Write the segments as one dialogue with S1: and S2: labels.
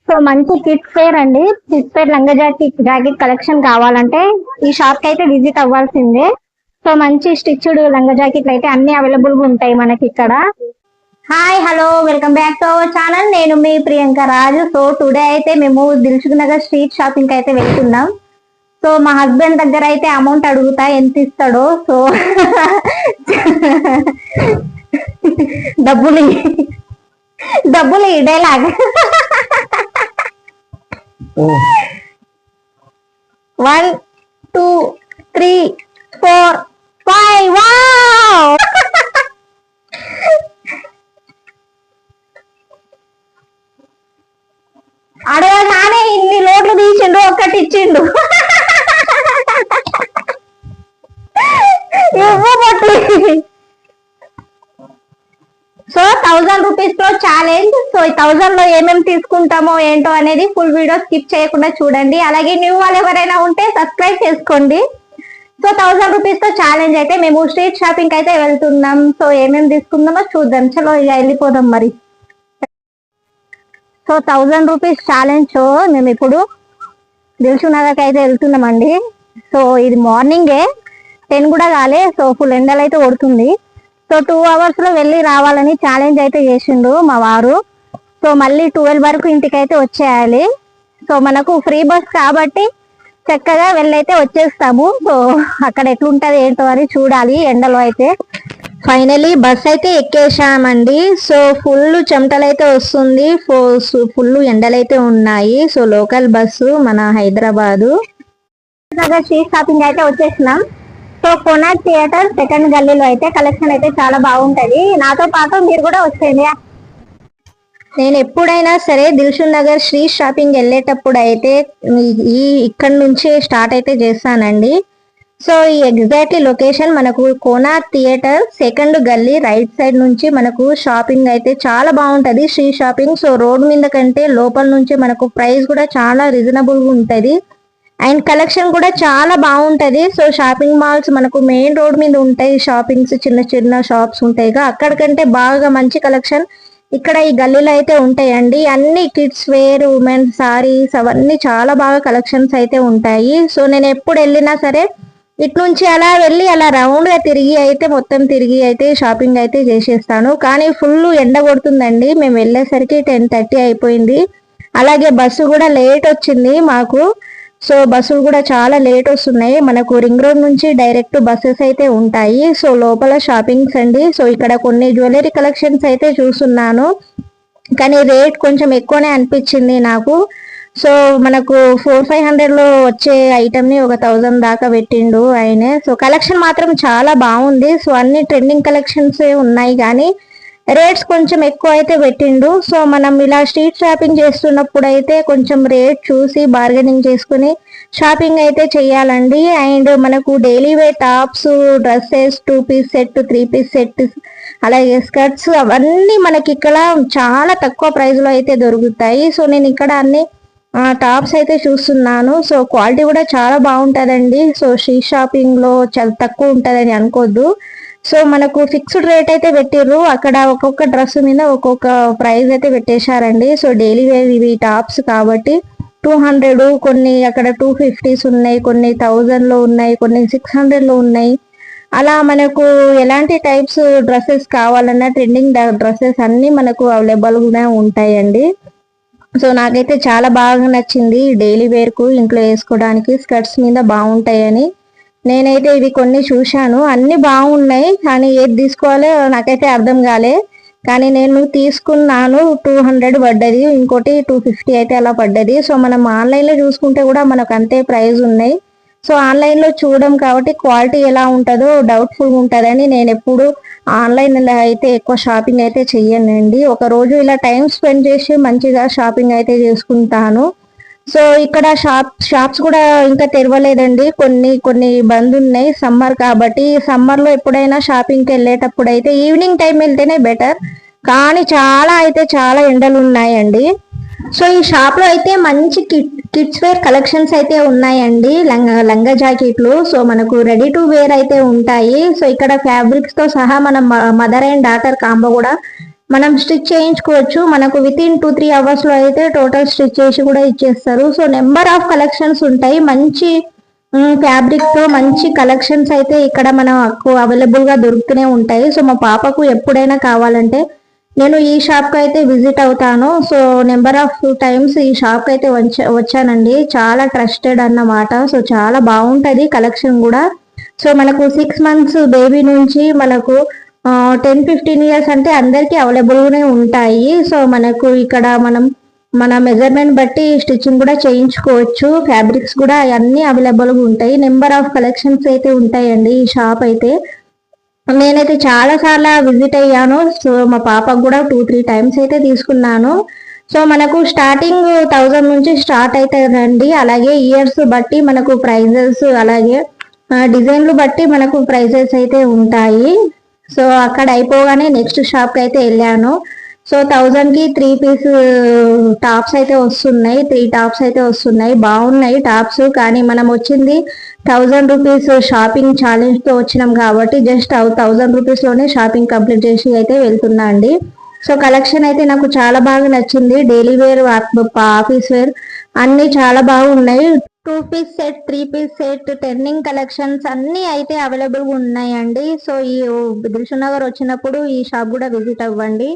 S1: So మంచి kids wear అండి. Kids wear లంగా జాకెట్ కలెక్షన్ కావాలంటే ఈ షాప్ కి అయితే విజిట్ అవ్వాల్సిందే. సో మంచి స్టిచ్డ్ లంగా జాకెట్లు అయితే అన్ని అవైలబుల్ గా ఉంటాయి మనకి ఇక్కడ. Hi hello welcome back to our channel. నేను మీ ప్రియాంక రాజు. సో టుడే అయితే మేము దిల్సుఖ్ నగర్ స్ట్రీట్ షాపింగ్ అయితే వెళ్తున్నాం. సో మా హస్బెండ్ దగ్గర అయితే అమౌంట్ అడుగుతా ఎంత ఇస్తాడో. సో డబ్బులు డబ్బులు డైలాగ్ 1 2 3 4 5 వావ్ అడగగానే ఇన్ని లోట్లు తీసిండు, ఒక్కటి ఇచ్చిండు. సో 1000 రూపీస్ లో ఛాలెంజ్. సో ఈ 1000 లో ఏమేమి తీసుకుంటామో ఏంటో అనేది ఫుల్ వీడియో స్కిప్ చేయకుండా చూడండి. అలాగే న్యూ వాళ్ళు ఎవరైనా ఉంటే సబ్స్క్రైబ్ చేసుకోండి. సో 1000 రూపీస్ తో ఛాలెంజ్ అయితే మేము స్ట్రీట్ షాపింగ్ అయితే వెళ్తున్నాం. సో ఏమేమి తీసుకుందామో చూద్దాం. చలో ఇక వెళ్ళిపోదాం మరి. సో 1000 రూపీస్ ఛాలెంజ్ షో మేము ఇప్పుడు దిల్సుఖ్ నగర్కి అయితే వెళ్తున్నామండి. సో ఇది మార్నింగే 10 కూడా కాలే. సో ఫుల్ ఎండలు అయితే కొడుతుంది. సో 2 అవర్స్ లో వెళ్ళి రావాలని ఛాలెంజ్ అయితే చేసిండు మా వారు. సో మళ్ళీ 12 వరకు ఇంటికి అయితే వచ్చేయాలి. సో మనకు ఫ్రీ బస్ కాబట్టి చక్కగా వెళ్ళైతే వచ్చేస్తాము. సో అక్కడ ఎట్లుంటది ఏంటో అని చూడాలి ఎండలో అయితే. ఫైనలీ బస్ అయితే ఎక్కేసామండి. సో ఫుల్ చెమటలు అయితే వస్తుంది, ఫుల్ ఎండలైతే ఉన్నాయి. సో లోకల్ బస్సు మన హైదరాబాదు స్ట్రీట్ షాపింగ్ అయితే వచ్చేసినాం. సో కోనార్క్ థియేటర్ సెకండ్ గల్లీలో అయితే కలెక్షన్ అయితే చాలా బాగుంటది. నాతో పాటు మీరు కూడా వచ్చేయండి. నేను ఎప్పుడైనా సరే దిల్సుఖ్ నగర్ స్ట్రీట్ షాపింగ్ వెళ్ళేటప్పుడు అయితే ఇక్కడ నుంచే స్టార్ట్ అయితే చేస్తానండి. సో ఈ ఎగ్జాక్ట్లీ లొకేషన్ మనకు కోనార్క్ థియేటర్ సెకండ్ గల్లీ రైట్ సైడ్ నుంచి మనకు షాపింగ్ అయితే చాలా బాగుంటది స్ట్రీట్ షాపింగ్. సో రోడ్ మీద కంటే లోపల నుంచి మనకు ప్రైస్ కూడా చాలా రీజనబుల్ గా ఉంటది అండ్ కలెక్షన్ కూడా చాలా బాగుంటది. సో షాపింగ్ మాల్స్ మనకు మెయిన్ రోడ్ మీద ఉంటాయి, షాపింగ్స్ చిన్న చిన్న షాప్స్ ఉంటాయి, అక్కడికంటే బాగా మంచి కలెక్షన్ ఇక్కడ ఈ గల్లీలో అయితే ఉంటాయండి. అన్ని కిడ్స్ వేర్, ఉమెన్స్ సారీస్ అవన్నీ చాలా బాగా కలెక్షన్స్ అయితే ఉంటాయి. సో నేను ఎప్పుడు వెళ్ళినా సరే ఇటు నుంచి అలా వెళ్ళి అలా రౌండ్ గా తిరిగి అయితే మొత్తం తిరిగి అయితే షాపింగ్ అయితే చేసేస్తాను. కానీ ఫుల్ ఎండ కొడుతుందండి. మేము వెళ్ళేసరికి 10:30 అయిపోయింది. అలాగే బస్సు కూడా లేట్ వచ్చింది మాకు. సో బస్సులు కూడా చాలా లేట్ వస్తున్నాయి. మనకు రింగ్ రోడ్ నుంచి డైరెక్ట్ బస్సెస్ అయితే ఉంటాయి. సో లోపల షాపింగ్స్ అండి. సో ఇక్కడ కొన్ని జ్యువెలరీ కలెక్షన్స్ అయితే చూస్తున్నాను, కానీ రేట్ కొంచెం ఎక్కువనే అనిపించింది నాకు. సో మనకు 400-500 లో వచ్చే ఐటమ్ ని ఒక 1000 దాకా పెట్టిండు ఆయనే. సో కలెక్షన్ మాత్రం చాలా బాగుంది. సో అన్ని ట్రెండింగ్ కలెక్షన్స్ ఉన్నాయి, కానీ రేట్స్ కొంచెం ఎక్కువ అయితే పెట్టిండు. సో మనం ఇలా స్ట్రీట్ షాపింగ్ చేస్తున్నప్పుడు అయితే కొంచెం రేట్ చూసి బార్గెనింగ్ చేసుకుని షాపింగ్ అయితే చెయ్యాలండి. అండ్ మనకు daily wear tops, dresses, 2 piece set, 3 piece set, అలాగే స్కర్ట్స్ అవన్నీ మనకి ఇక్కడ చాలా తక్కువ ప్రైస్ లో అయితే దొరుకుతాయి. సో నేను ఇక్కడ అన్ని టాప్స్ అయితే చూస్తున్నాను. సో క్వాలిటీ కూడా చాలా బాగుంటదండి. సో స్ట్రీట్ షాపింగ్ లో చాలా తక్కువ ఉంటదని అనుకోద్దు. సో మనకు ఫిక్స్డ్ రేట్ అయితే పెట్టిర్రు. అక్కడ ఒక్కొక్క డ్రెస్ మీద ఒక్కొక్క ప్రైస్ అయితే పెట్టేశారండి. సో డైలీ వేర్ ఇవి టాప్స్ కాబట్టి 200, కొన్ని అక్కడ 250s ఉన్నాయి, కొన్ని 1000 లో ఉన్నాయి, కొన్ని 600 లో ఉన్నాయి. అలా మనకు ఎలాంటి టైప్స్ డ్రెస్సెస్ కావాలన్నా ట్రెండింగ్ డ్రెస్సెస్ అన్ని మనకు అవైలబుల్ గా ఉంటాయండి. సో నాకైతే చాలా బాగా నచ్చింది. డైలీ వేర్ కు ఇంట్లో వేసుకోవడానికి స్కర్ట్స్ మీద బాగుంటాయని నేనైతే ఇవి కొన్ని చూశాను. అన్ని బాగున్నాయి, కానీ ఏది తీసుకోవాలో నాకైతే అర్థం కాలే. కానీ నేను తీసుకున్నాను. 200 పడ్డది, ఇంకోటి 250 అయితే అలా పడ్డది. సో మనం ఆన్లైన్ లో చూసుకుంటే కూడా మనకు అంతే ప్రైస్ ఉన్నాయి. సో ఆన్లైన్ లో చూడడం కాబట్టి క్వాలిటీ ఎలా ఉంటుందో డౌట్ఫుల్ ఉంటుందని నేను ఎప్పుడు ఆన్లైన్ లో అయితే ఎక్కువ షాపింగ్ అయితే చెయ్యనండి. ఒక రోజు ఇలా టైం స్పెండ్ చేసి మంచిగా షాపింగ్ అయితే చేసుకుంటాను. సో ఇక్కడ షాప్స్ కూడా ఇంకా తెరవలేదండి, కొన్ని బంద్ ఉన్నాయి సమ్మర్ కాబట్టి. సమ్మర్ లో ఎప్పుడైనా షాపింగ్కి వెళ్ళేటప్పుడు అయితే ఈవినింగ్ టైం వెళ్తేనే బెటర్, కానీ చాలా ఎండలు ఉన్నాయండి. సో ఈ షాప్ లో అయితే మంచి కిడ్స్ వేర్ కలెక్షన్స్ అయితే ఉన్నాయండి, లంగా జాకెట్లు. సో మనకు రెడీ టు వేర్ అయితే ఉంటాయి. సో ఇక్కడ ఫ్యాబ్రిక్స్ తో సహా మన మదర్ అండ్ డాటర్ కాంబో కూడా మనం స్టిచ్ చేయించుకోవచ్చు. మనకు విత్ ఇన్ 2-3 అవర్స్ లో అయితే టోటల్ స్టిచ్ చేసి కూడా ఇచ్చేస్తారు. సో నెంబర్ ఆఫ్ కలెక్షన్స్ ఉంటాయి. మంచి ఫ్యాబ్రిక్ తో మంచి కలెక్షన్స్ అయితే ఇక్కడ మనకు అవైలబుల్ గా దొరుకుతూనే ఉంటాయి. సో మా పాపకు ఎప్పుడైనా కావాలంటే నేను ఈ షాప్ కి అయితే విజిట్ అవుతాను. సో నెంబర్ ఆఫ్ టైమ్స్ ఈ షాప్ కి అయితే వచ్చానండి. చాలా ట్రస్టెడ్ అన్నమాట. సో చాలా బాగుంటది కలెక్షన్ కూడా. సో మనకు 6 months బేబీ నుంచి మనకు 10-15 years అంటే అందరికి అవైలబుల్ గానే ఉంటాయి. సో మనకు ఇక్కడ మన మెజర్మెంట్ బట్టి స్టిచ్చింగ్ కూడా చేయించుకోవచ్చు. ఫ్యాబ్రిక్స్ కూడా అన్ని అవైలబుల్ గా ఉంటాయి. నెంబర్ ఆఫ్ కలెక్షన్స్ అయితే ఉంటాయండి ఈ షాప్ అయితే. నేనైతే చాలా సార్లు విజిట్ అయ్యాను. సో మా పాపకు కూడా 2-3 times అయితే తీసుకున్నాను. సో మనకు స్టార్టింగ్ 1000 నుంచి స్టార్ట్ అవుతుందండి. అలాగే ఇయర్స్ బట్టి మనకు ప్రైజెస్, అలాగే డిజైన్లు బట్టి మనకు ప్రైజెస్ అయితే ఉంటాయి. సో అక్కడ అయిపోగానే నెక్స్ట్ షాప్ కి అయితే వెళ్ళాను. సో 1000 కి 3 piece టాప్స్ అయితే వస్తున్నాయి. 3 tops అయితే వస్తున్నాయి. బాగున్నాయి టాప్స్. కానీ మనం వచ్చింది 1000 rupees షాపింగ్ ఛాలెంజ్ తో వచ్చినాం కాబట్టి జస్ట్ 1000 rupees లోనే షాపింగ్ కంప్లీట్ చేసి అయితే వెళ్తున్నా అండి. సో కలెక్షన్ అయితే నాకు చాలా బాగా నచ్చింది. డైలీ వేర్, ఆఫీస్ వేర్ అన్ని చాలా బాగున్నాయి. 2 piece సెట్, 3 piece సెట్, టెర్నింగ్ కలెక్షన్స్ అన్ని అయితే అవైలబుల్ గా ఉన్నాయండి. సో ఈ దిల్సుఖ్ నగర్ వచ్చినప్పుడు ఈ షాప్ కూడా విజిట్ అవ్వండి.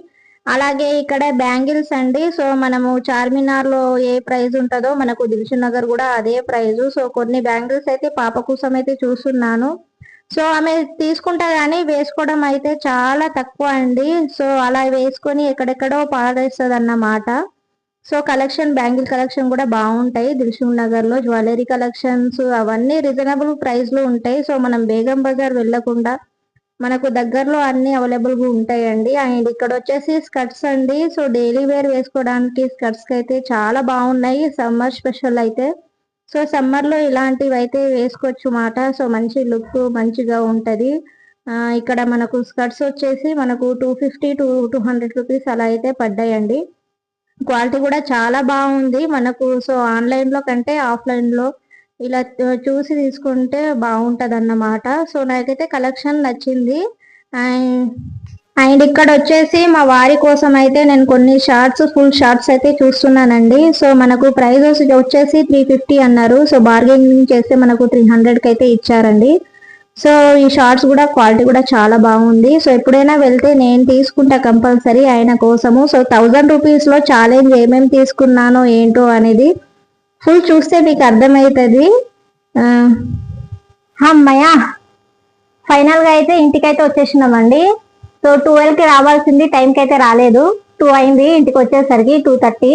S1: అలాగే ఇక్కడ బ్యాంగిల్స్ అండి. సో మనము చార్మినార్ లో ఏ ప్రైస్ ఉంటుందో మనకు దిల్సుఖ్ నగర్ కూడా అదే ప్రైస్. సో కొన్ని బ్యాంగిల్స్ అయితే పాప కోసం అయితే చూస్తున్నాను. సో ఆమె తీసుకుంటా కానీ వేసుకోవడం అయితే చాలా తక్కువ అండి. సో అలా వేసుకొని ఎక్కడెక్కడో పాడేస్తుంది అన్నమాట. సో కలెక్షన్, బ్యాంగిల్ కలెక్షన్ కూడా బాగుంటాయి దిల్సుఖ్ నగర్ లో. జ్యువెలరీ కలెక్షన్స్ అవన్నీ రీజనబుల్ ప్రైస్ లో ఉంటాయి. సో మనం బేగం బజార్ వెళ్లకుండా మనకు దగ్గరలో అన్ని అవైలబుల్ గా ఉంటాయండి. అండ్ ఇక్కడ వచ్చేసి స్కర్ట్స్ అండి. సో డైలీ వేర్ వేసుకోవడానికి స్కర్ట్స్ అయితే చాలా బాగున్నాయి. సమ్మర్ స్పెషల్ అయితే. సో సమ్మర్ లో ఇలాంటివి అయితే వేసుకోవచ్చు మాట. సో మంచి లుక్ మంచిగా ఉంటది. ఇక్కడ మనకు స్కర్ట్స్ వచ్చేసి మనకు 250-200 rupees అలా అయితే పడ్డాయండి. క్వాలిటీ కూడా చాలా బాగుంది మనకు. సో ఆన్లైన్ లో కంటే ఆఫ్లైన్ లో ఇలా చూసి తీసుకుంటే బాగుంటది అన్నమాట. సో నాకైతే కలెక్షన్ నచ్చింది. అండ్ ఇక్కడ వచ్చేసి మా వారి కోసం అయితే నేను కొన్ని షార్ట్స్, ఫుల్ షార్ట్స్ అయితే చూస్తున్నానండి. సో మనకు ప్రైజెస్ వచ్చేసి 350 అన్నారు. సో బార్గెనింగ్ చేస్తే మనకు 300 కి అయితే ఇచ్చారండి. సో ఈ షార్ట్స్ కూడా క్వాలిటీ కూడా చాలా బాగుంది. సో ఎప్పుడైనా వెళ్తే నేను తీసుకుంటా కంపల్సరీ ఆయన కోసము. సో 1000 rupees లో ఛాలెంజ్ ఏమేమి తీసుకున్నానో ఏంటో అనేది ఫుల్ చూస్తే మీకు అర్థమవుతుంది. అమ్మయ్య ఫైనల్ గా అయితే ఇంటికైతే వచ్చేసినామండి. సో 12 కి రావాల్సింది టైంకి అయితే రాలేదు. 2 అయింది ఇంటికి వచ్చేసరికి, 2:30.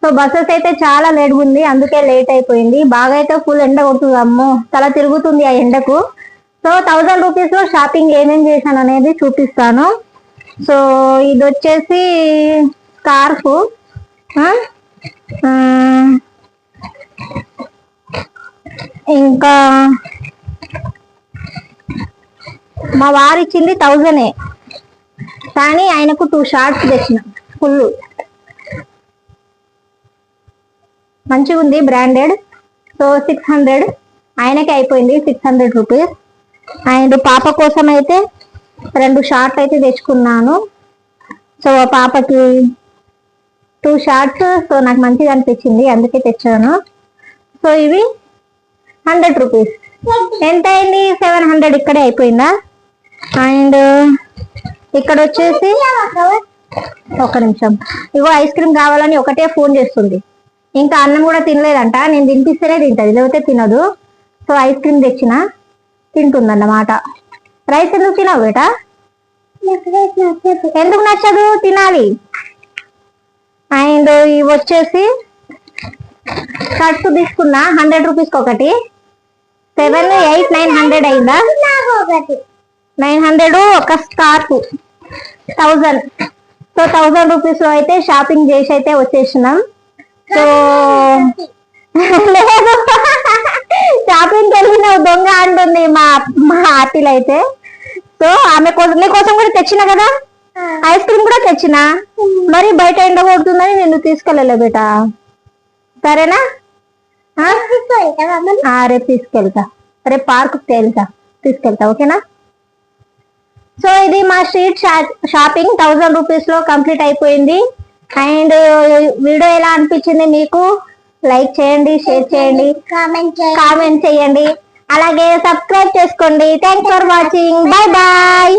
S1: సో బస్సెస్ అయితే చాలా లేట్ ఉంది, అందుకే లేట్ అయిపోయింది. బాగా అయితే ఫుల్ ఎండ కొడుతుంది. అమ్మో తల తిరుగుతుంది ఆ ఎండకు. సో 1000 rupees లో షాపింగ్ ఏమేం చేశాను అనేది చూపిస్తాను. సో ఇది వచ్చేసి స్కార్ఫ్, ఇంకా మా వారు ఇచ్చింది 1000 కానీ ఆయనకు 2 షార్ట్స్ తెచ్చిన. ఫుల్ మంచిగా ఉంది, బ్రాండెడ్. సో 600 ఆయనకి అయిపోయింది, 600 rupees. అండ్ పాప కోసం అయితే 2 షార్ట్ అయితే తెచ్చుకున్నాను. సో పాపకి 2 షార్ట్స్. సో నాకు మంచిగా అనిపించింది అందుకే తెచ్చాను. సో ఇవి 100 rupees. ఎంత అయింది? 700 ఇక్కడే అయిపోయిందా. అండ్ ఇక్కడ వచ్చేసి ఒక నిమిషం, ఇగో ఐస్ క్రీమ్ కావాలని ఒకటే ఫోన్ చేస్తుంది. ఇంకా అన్నం కూడా తినలేదంట, నేను తినిపిస్తేనే తింటది లేకపోతే తినదు. సో ఐస్ క్రీమ్ తెచ్చిన, తింటుందన్నమాట. రైస్ ఎందుకు తినవు బేటా? ఎందుకు నచ్చదు? తినాలి. అండ్ ఇవి వచ్చేసి షర్ట్స్ తీసుకున్నా 100 rupees ఒకటి. 7, 8, 900 అయిందా? 900 ఒక స్కార్ఫ్ 1000. సో 1000 rupees లో అయితే షాపింగ్ చేసి అయితే వచ్చేసినాం. సో లేదు షాపింగ్కి వెళ్ళిన దొంగ అంటుంది మా ఆర్టీలు అయితే. సో ఆమె కోసం, నీ కోసం కూడా తెచ్చిన కదా ఐస్ క్రీమ్ కూడా తెచ్చిన. మరి బయట ఎండ కొడుతుందని నేను తీసుకెళ్ళలే బేటా, సరేనా? రేపు తీసుకెళ్తా, రేపు పార్క్ తీసుకెళ్తా, ఓకేనా? సో ఇది మా స్ట్రీట్ షాపింగ్ 1000 రూపీస్ లో కంప్లీట్ అయిపోయింది. అండ్ వీడియో ఎలా అనిపించింది మీకు? లైక్ చేయండి, షేర్ చేయండి, కామెంట్ చేయండి, అలాగే సబ్స్క్రైబ్ చేసుకోండి. Thanks for watching. Bye bye.